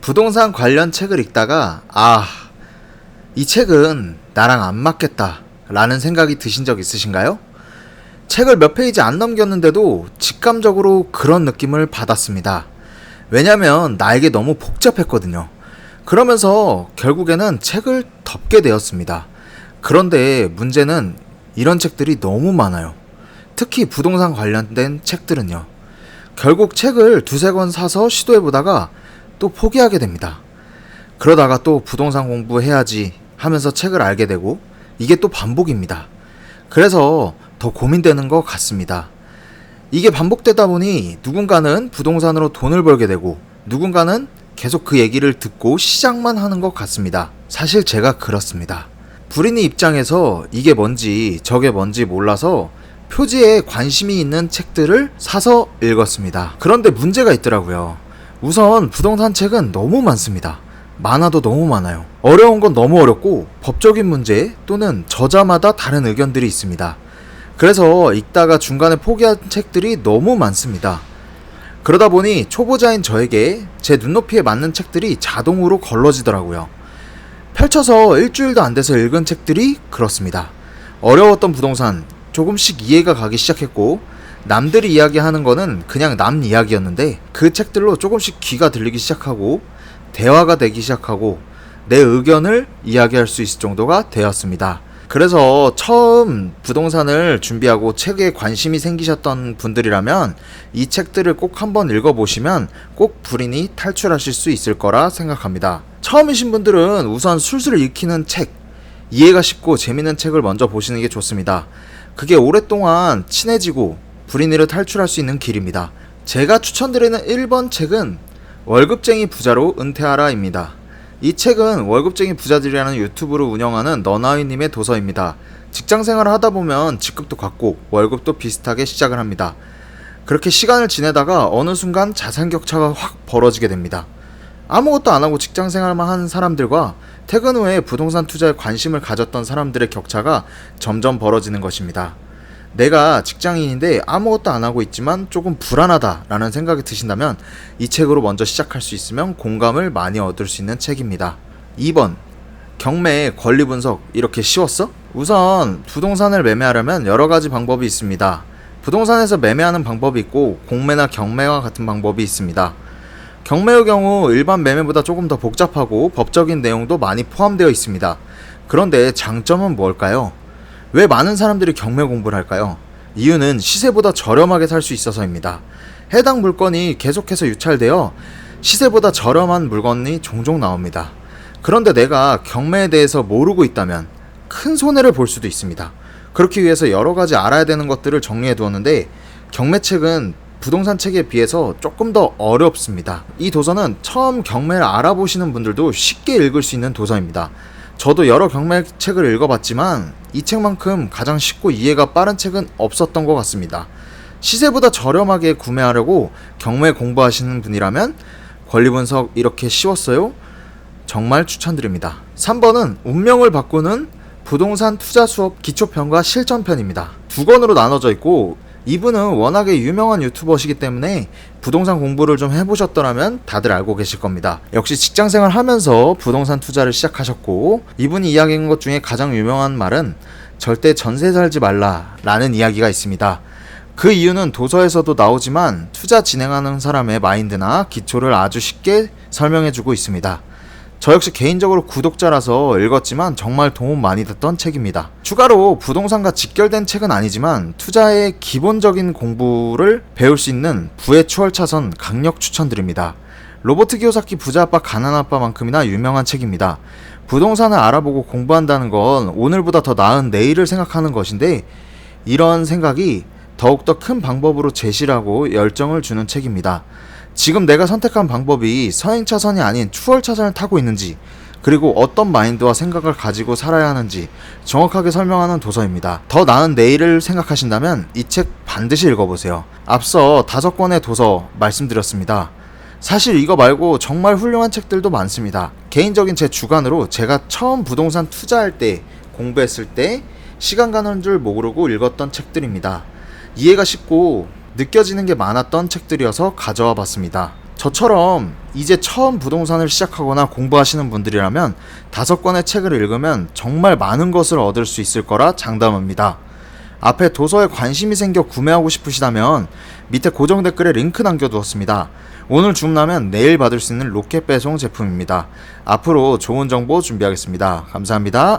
부동산 관련 책을 읽다가 이 책은 나랑 안 맞겠다 라는 생각이 드신 적 있으신가요? 책을 몇 페이지 안 넘겼는데도 직감적으로 그런 느낌을 받았습니다. 왜냐면 나에게 너무 복잡했거든요. 그러면서 결국에는 책을 덮게 되었습니다. 그런데 문제는 이런 책들이 너무 많아요. 특히 부동산 관련된 책들은요. 결국 책을 두세 권 사서 시도해보다가 또 포기하게 됩니다. 그러다가 또 부동산 공부해야지 하면서 책을 알게 되고 이게 또 반복입니다. 그래서 더 고민되는 것 같습니다. 이게 반복되다 보니 누군가는 부동산으로 돈을 벌게 되고 누군가는 계속 그 얘기를 듣고 시작만 하는 것 같습니다. 사실 제가 그렇습니다. 불인이 입장에서 이게 뭔지 저게 뭔지 몰라서 표지에 관심이 있는 책들을 사서 읽었습니다. 그런데 문제가 있더라고요. 우선 부동산 책은 너무 많습니다. 많아도 너무 많아요. 어려운 건 너무 어렵고 법적인 문제 또는 저자마다 다른 의견들이 있습니다. 그래서 읽다가 중간에 포기한 책들이 너무 많습니다. 그러다 보니 초보자인 저에게 제 눈높이에 맞는 책들이 자동으로 걸러지더라고요. 펼쳐서 일주일도 안 돼서 읽은 책들이 그렇습니다. 어려웠던 부동산 조금씩 이해가 가기 시작했고 남들이 이야기하는 거는 그냥 남 이야기였는데 그 책들로 조금씩 귀가 들리기 시작하고 대화가 되기 시작하고 내 의견을 이야기할 수 있을 정도가 되었습니다. 그래서 처음 부동산을 준비하고 책에 관심이 생기셨던 분들이라면 이 책들을 꼭 한번 읽어보시면 꼭 불인이 탈출하실 수 있을 거라 생각합니다. 처음이신 분들은 우선 술술 읽히는 책, 이해가 쉽고 재밌는 책을 먼저 보시는 게 좋습니다. 그게 오랫동안 친해지고 불인이를 탈출할 수 있는 길입니다. 제가 추천드리는 1번 책은 월급쟁이 부자로 은퇴하라입니다. 이 책은 월급쟁이 부자들이라는 유튜브를 운영하는 너나위님의 도서입니다. 직장생활을 하다보면 직급도 같고 월급도 비슷하게 시작을 합니다. 그렇게 시간을 지내다가 어느 순간 자산격차가 확 벌어지게 됩니다. 아무것도 안하고 직장생활만 하는 사람들과 퇴근 후에 부동산 투자에 관심을 가졌던 사람들의 격차가 점점 벌어지는 것입니다. 내가 직장인인데 아무것도 안하고 있지만 조금 불안하다라는 생각이 드신다면 이 책으로 먼저 시작할 수 있으면 공감을 많이 얻을 수 있는 책입니다. 2번 경매의 권리 분석 이렇게 쉬웠어? 우선 부동산을 매매하려면 여러가지 방법이 있습니다. 부동산에서 매매하는 방법이 있고 공매나 경매와 같은 방법이 있습니다. 경매의 경우 일반 매매보다 조금 더 복잡하고 법적인 내용도 많이 포함되어 있습니다. 그런데 장점은 뭘까요? 왜 많은 사람들이 경매 공부를 할까요? 이유는 시세보다 저렴하게 살 수 있어서입니다. 해당 물건이 계속해서 유찰되어 시세보다 저렴한 물건이 종종 나옵니다. 그런데 내가 경매에 대해서 모르고 있다면 큰 손해를 볼 수도 있습니다. 그렇기 위해서 여러가지 알아야 되는 것들을 정리해 두었는데 경매책은 부동산 책에 비해서 조금 더 어렵습니다. 이 도서는 처음 경매를 알아보시는 분들도 쉽게 읽을 수 있는 도서입니다. 저도 여러 경매책을 읽어봤지만 이 책만큼 가장 쉽고 이해가 빠른 책은 없었던 것 같습니다. 시세보다 저렴하게 구매하려고 경매 공부하시는 분이라면 권리분석 이렇게 쉬웠어요? 정말 추천드립니다. 3번은 운명을 바꾸는 부동산 투자 수업 기초편과 실전편입니다. 두 권으로 나눠져 있고 이분은 워낙에 유명한 유튜버시기 때문에 부동산 공부를 좀 해보셨더라면 다들 알고 계실 겁니다. 역시 직장생활 하면서 부동산 투자를 시작하셨고 이분이 이야기한 것 중에 가장 유명한 말은 절대 전세 살지 말라 라는 이야기가 있습니다. 그 이유는 도서에서도 나오지만 투자 진행하는 사람의 마인드나 기초를 아주 쉽게 설명해주고 있습니다. 저 역시 개인적으로 구독자라서 읽었지만 정말 도움 많이 됐던 책입니다. 추가로 부동산과 직결된 책은 아니지만 투자의 기본적인 공부를 배울 수 있는 부의 추월차선 강력 추천드립니다. 로버트 기요사키 부자아빠 가난아빠만큼이나 유명한 책입니다. 부동산을 알아보고 공부한다는 건 오늘보다 더 나은 내일을 생각하는 것인데 이런 생각이 더욱더 큰 방법으로 제시를 하고 열정을 주는 책입니다. 지금 내가 선택한 방법이 서행차선이 아닌 추월차선을 타고 있는지 그리고 어떤 마인드와 생각을 가지고 살아야 하는지 정확하게 설명하는 도서입니다. 더 나은 내일을 생각하신다면 이 책 반드시 읽어보세요. 앞서 5권의 도서 말씀드렸습니다. 사실 이거 말고 정말 훌륭한 책들도 많습니다. 개인적인 제 주관으로 제가 처음 부동산 투자할 때 공부했을 때 시간 가는 줄 모르고 읽었던 책들입니다. 이해가 쉽고 느껴지는 게 많았던 책들이어서 가져와 봤습니다. 저처럼 이제 처음 부동산을 시작하거나 공부하시는 분들이라면 5권의 책을 읽으면 정말 많은 것을 얻을 수 있을 거라 장담합니다. 앞에 도서에 관심이 생겨 구매하고 싶으시다면 밑에 고정 댓글에 링크 남겨두었습니다. 오늘 주문하면 내일 받을 수 있는 로켓 배송 제품입니다. 앞으로 좋은 정보 준비하겠습니다. 감사합니다.